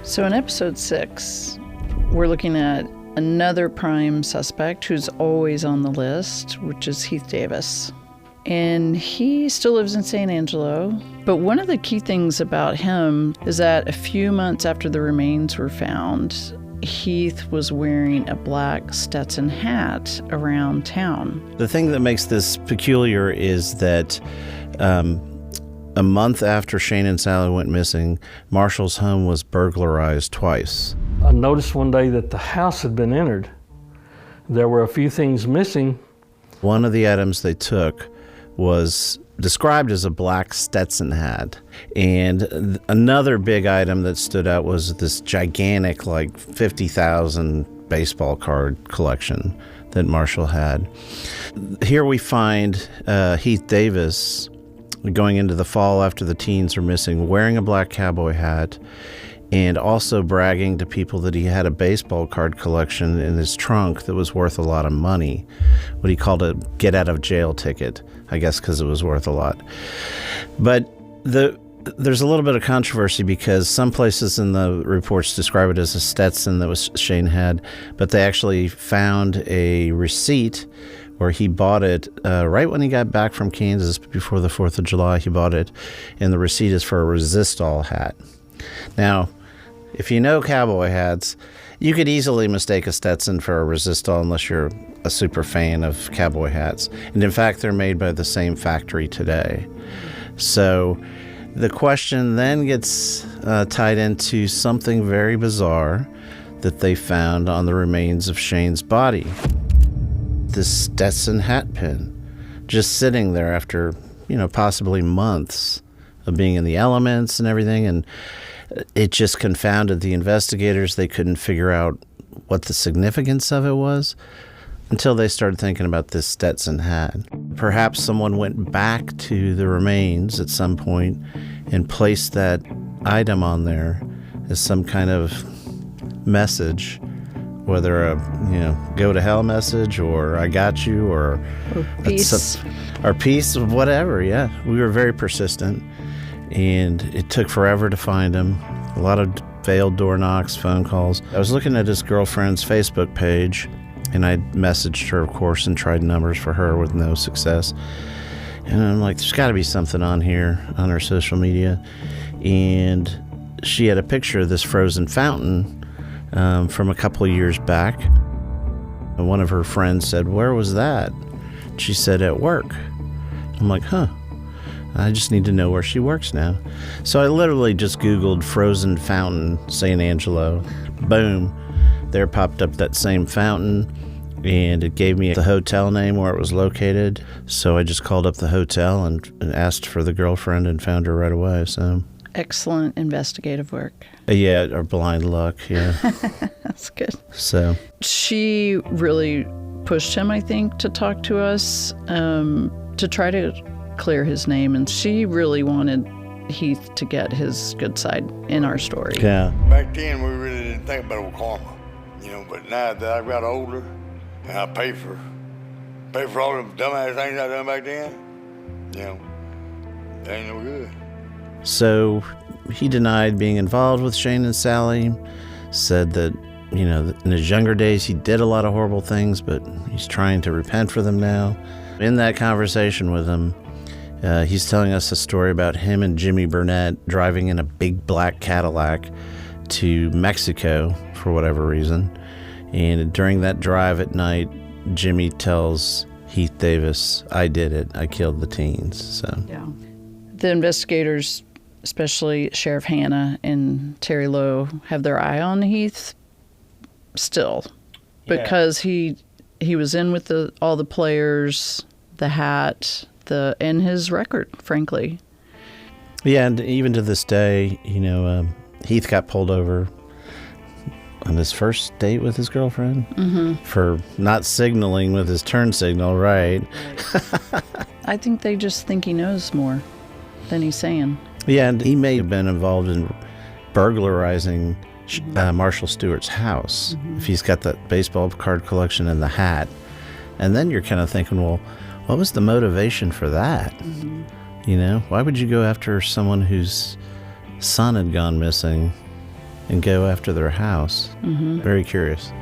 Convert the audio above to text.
So in episode 6, we're looking at another prime suspect who's always on the list, which is Heath Davis. And he still lives in San Angelo. But one of the key things about him is that a few months after the remains were found, Heath was wearing a black Stetson hat around town. The thing that makes this peculiar is that a month after Shane and Sally went missing, Marshall's home was burglarized twice. I noticed one day that the house had been entered. There were a few things missing. One of the items they took was described as a black Stetson hat. And another big item that stood out was this gigantic, like 50,000 baseball card collection that Marshall had. Here we find Heath Davis going into the fall after the teens are missing, wearing a black cowboy hat, and also bragging to people that he had a baseball card collection in his trunk that was worth a lot of money. What he called a get-out-of-jail ticket, I guess because it was worth a lot. But there's a little bit of controversy because some places in the reports describe it as a Stetson that Shane had, but they actually found a receipt where he bought it right when he got back from Kansas before the 4th of July. He bought it, and the receipt is for a resistol hat. Now, if you know cowboy hats, you could easily mistake a Stetson for a resistol unless you're a super fan of cowboy hats. And in fact, they're made by the same factory today. So the question then gets tied into something very bizarre that they found on the remains of Shane's body. This Stetson hat pin, just sitting there after, possibly months of being in the elements and everything. And it just confounded the investigators. They couldn't figure out what the significance of it was until they started thinking about this Stetson hat. Perhaps someone went back to the remains at some point and placed that item on there as some kind of message, whether a go to hell message or I got you or peace. Or peace, whatever. Yeah, we were very persistent, and it took forever to find him. A lot of failed door knocks, phone calls. I was looking at his girlfriend's Facebook page, and I messaged her, of course, and tried numbers for her with no success. And I'm like, there's got to be something on here on her social media. And she had a picture of this frozen fountain from a couple of years back. And one of her friends said, "Where was that?" She said, "At work." I'm like, I just need to know where she works now. So I literally just Googled frozen fountain San Angelo. Boom. There popped up that same fountain, and it gave me the hotel name where it was located. So I just called up the hotel and asked for the girlfriend and found her right away. So excellent investigative work. Yeah, or blind luck, yeah. That's good. So she really pushed him, I think, to talk to us, to try to clear his name, and she really wanted Heath to get his good side in our story. Yeah. Back then, we really didn't think about karma, but now that I got older and I pay for all them dumbass things I done back then, that ain't no good. So he denied being involved with Shane and Sally, said that, in his younger days he did a lot of horrible things, but he's trying to repent for them now. In that conversation with him, he's telling us a story about him and Jimmy Burnett driving in a big black Cadillac to Mexico for whatever reason. And during that drive at night, Jimmy tells Heath Davis, "I did it. I killed the teens." So yeah, the investigators, especially Sheriff Hanna and Terry Lowe, have their eye on Heath still, because he was in with all the players, the hat, and his record, frankly. Yeah, and even to this day, Heath got pulled over on his first date with his girlfriend for not signaling with his turn signal, right? I think they just think he knows more than he's saying. Yeah, and he may have been involved in burglarizing Marshall Stewart's house if he's got that baseball card collection and the hat. And then you're kind of thinking, well, what was the motivation for that? Why would you go after someone whose son had gone missing and go after their house. Very curious.